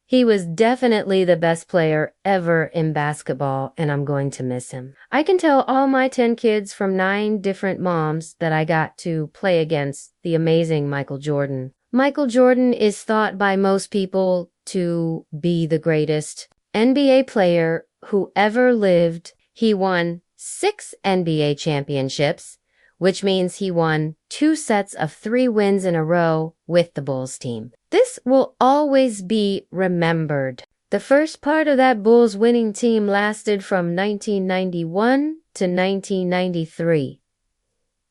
He was definitely the best player ever in basketball, and I'm going to miss him. I can tell all my 10 kids from 9 different moms that I got to play against the amazing Michael Jordan. Michael Jordan is thought by most people to be the greatest NBA player who ever lived. He won 6 NBA championships, which means he won 2 sets of 3 wins in a row with the Bulls team. This will always be remembered. The first part of that Bulls winning team lasted from 1991 to 1993.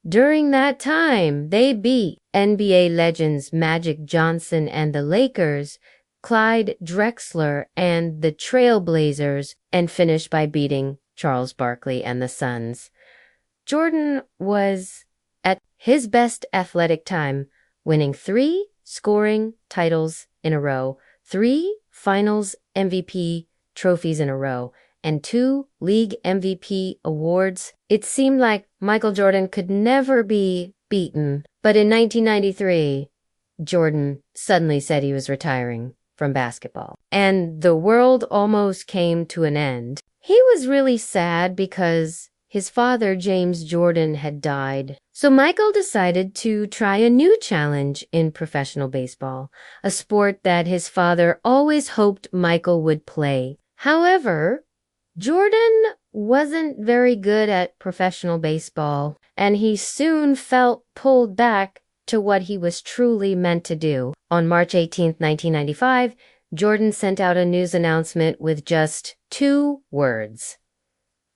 During that time, they beat NBA legends Magic Johnson and the Lakers, Clyde Drexler and the Trailblazers, and finished by beating Charles Barkley and the Suns. Jordan was at his best athletic time, winning 3 scoring titles in a row, 3 finals MVP trophies in a row, and 2 league MVP awards. It seemed like Michael Jordan could never be beaten. But in 1993, Jordan suddenly said he was retiring from basketball, and the world almost came to an end. He was really sad because his father, James Jordan, had died. So Michael decided to try a new challenge in professional baseball, a sport that his father always hoped Michael would play. However, Jordan wasn't very good at professional baseball, and he soon felt pulled back to what he was truly meant to do. On March 18, 1995, Jordan sent out a news announcement with just 2 words: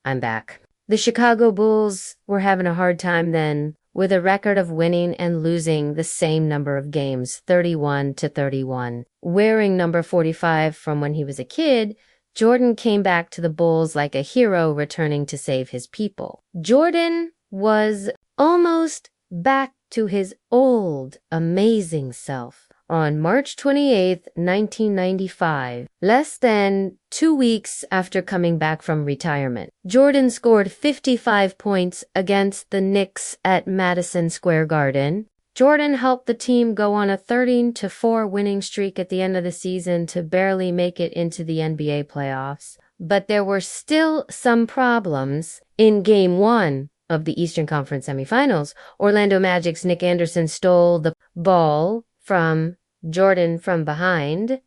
"I'm back." The Chicago Bulls were having a hard time then, with a record of winning and losing the same number of games, 31-31. Wearing number 45 from when he was a kid, Jordan came back to the Bulls like a hero returning to save his people. Jordan was almost back to his old, amazing self. On March 28, 1995, less than 2 weeks after coming back from retirement, Jordan scored 55 points against the Knicks at Madison Square Garden. Jordan helped the team go on a 13-4 winning streak at the end of the season to barely make it into the NBA playoffs. But there were still some problems. In Game 1 of the Eastern Conference semifinals, Orlando Magic's Nick Anderson stole the ball from Jordan from behind,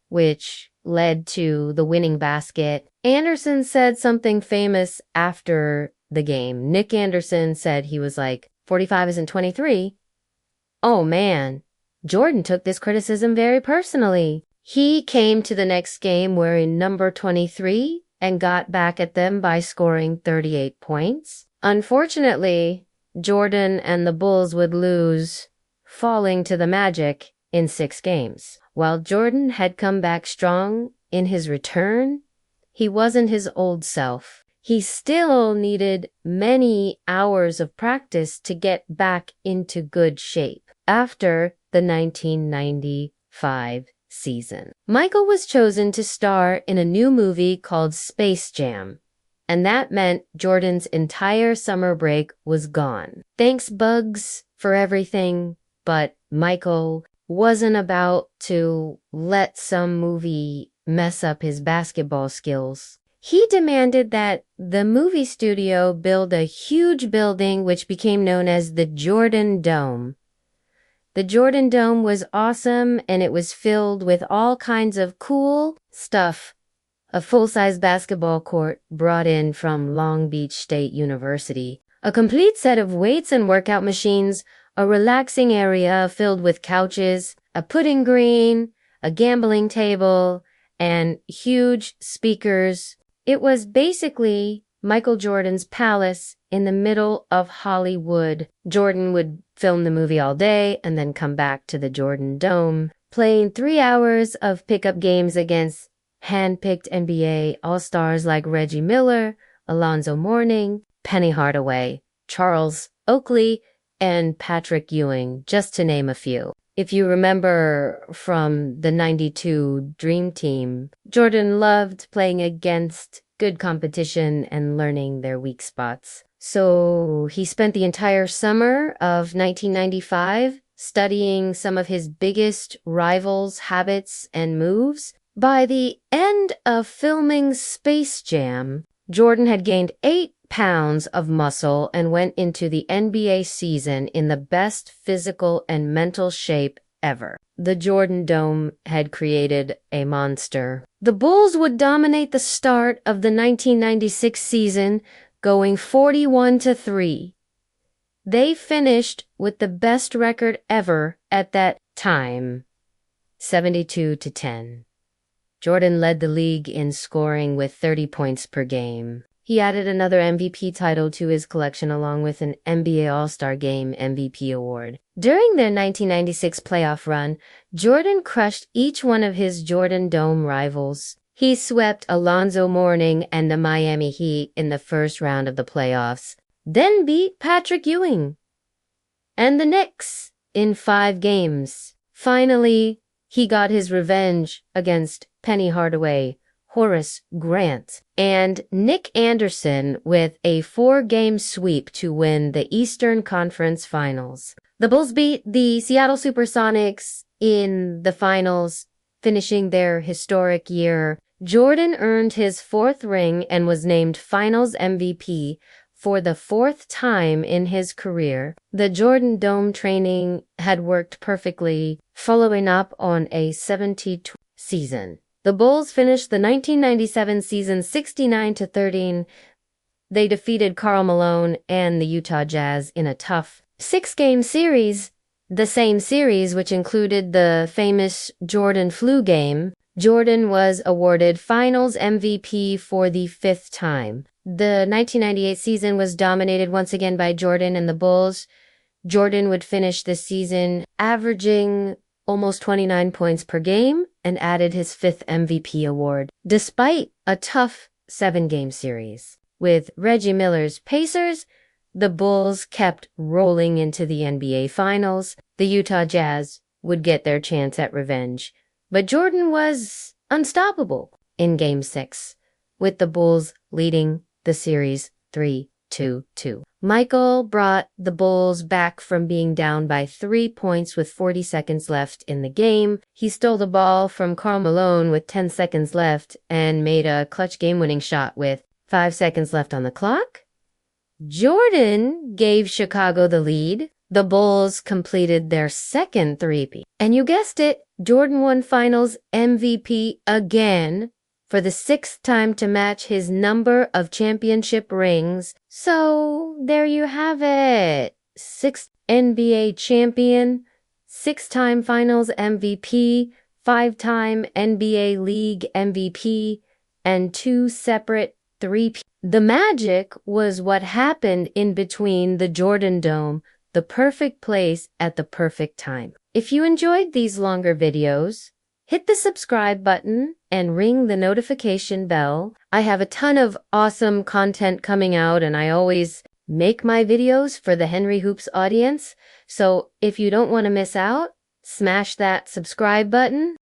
which led to the winning basket. Anderson said something famous after the game. Nick Anderson said he was like, 45 isn't 23. Oh man, Jordan took this criticism very personally. He came to the next game wearing number 23 and got back at them by scoring 38 points. Unfortunately, Jordan and the Bulls would lose, falling to the Magic in 6 games. While Jordan had come back strong in his return, he wasn't his old self. He still needed many hours of practice to get back into good shape after the 1995 season. Michael was chosen to star in a new movie called Space Jam, and that meant Jordan's entire summer break was gone. Thanks, Bugs, for everything, but Michael wasn't about to let some movie mess up his basketball skills. He demanded that the movie studio build a huge building which became known as the Jordan Dome. The Jordan Dome was awesome, and it was filled with all kinds of cool stuff. A full-size basketball court brought in from Long Beach State University, a complete set of weights and workout machines, a relaxing area filled with couches, a pudding green, a gambling table, and huge speakers. It was basically Michael Jordan's palace in the middle of Hollywood. Jordan would film the movie all day and then come back to the Jordan Dome, playing 3 hours of pickup games against hand-picked NBA all-stars like Reggie Miller, Alonzo Mourning, Penny Hardaway, Charles Oakley, and Patrick Ewing, just to name a few. If you remember from the '92 Dream Team, Jordan loved playing against good competition and learning their weak spots. So he spent the entire summer of 1995 studying some of his biggest rivals' habits and moves. By the end of filming Space Jam, Jordan had gained 8 pounds of muscle and went into the NBA season in the best physical and mental shape ever. The Jordan Dome had created a monster. The Bulls would dominate the start of the 1996 season, going 41-3. They finished with the best record ever at that time, 72-10. Jordan led the league in scoring with 30 points per game. He added another MVP title to his collection along with an NBA All-Star Game MVP award. During their 1996 playoff run, Jordan crushed each one of his Jordan Dome rivals. He swept Alonzo Mourning and the Miami Heat in the first round of the playoffs, then beat Patrick Ewing and the Knicks in 5 games. Finally, he got his revenge against Penny Hardaway, Horace Grant, and Nick Anderson with a 4-game sweep to win the Eastern Conference Finals. The Bulls beat the Seattle Supersonics in the finals, finishing their historic year. Jordan earned his 4th ring and was named Finals MVP for the 4th time in his career. The Jordan Dome training had worked perfectly, following up on a 72 season. The Bulls finished the 1997 season 69-13. They defeated Karl Malone and the Utah Jazz in a tough 6-game series, the same series which included the famous Jordan flu game. Jordan was awarded Finals MVP for the 5th time. The 1998 season was dominated once again by Jordan and the Bulls. Jordan would finish the season averaging almost 29 points per game and added his 5th MVP award, despite a tough 7-game series. With Reggie Miller's Pacers, the Bulls kept rolling into the NBA Finals. The Utah Jazz would get their chance at revenge, but Jordan was unstoppable in Game 6, with the Bulls leading the series 3-2. Michael brought the Bulls back from being down by 3 points with 40 seconds left in the game. He stole the ball from Karl Malone with 10 seconds left and made a clutch game-winning shot with 5 seconds left on the clock. Jordan gave Chicago the lead. The Bulls completed their 2nd three-peat. And you guessed it, Jordan won Finals MVP again for the 6th time to match his number of championship rings. So there you have it. 6th NBA champion, 6-time Finals MVP, 5-time NBA League MVP, and 2 separate three-peat. The magic was what happened in between the Jordan Dome, the perfect place at the perfect time. If you enjoyed these longer videos, hit the subscribe button and ring the notification bell. I have a ton of awesome content coming out, and I always make my videos for the Henry Hoops audience. So if you don't want to miss out, smash that subscribe button.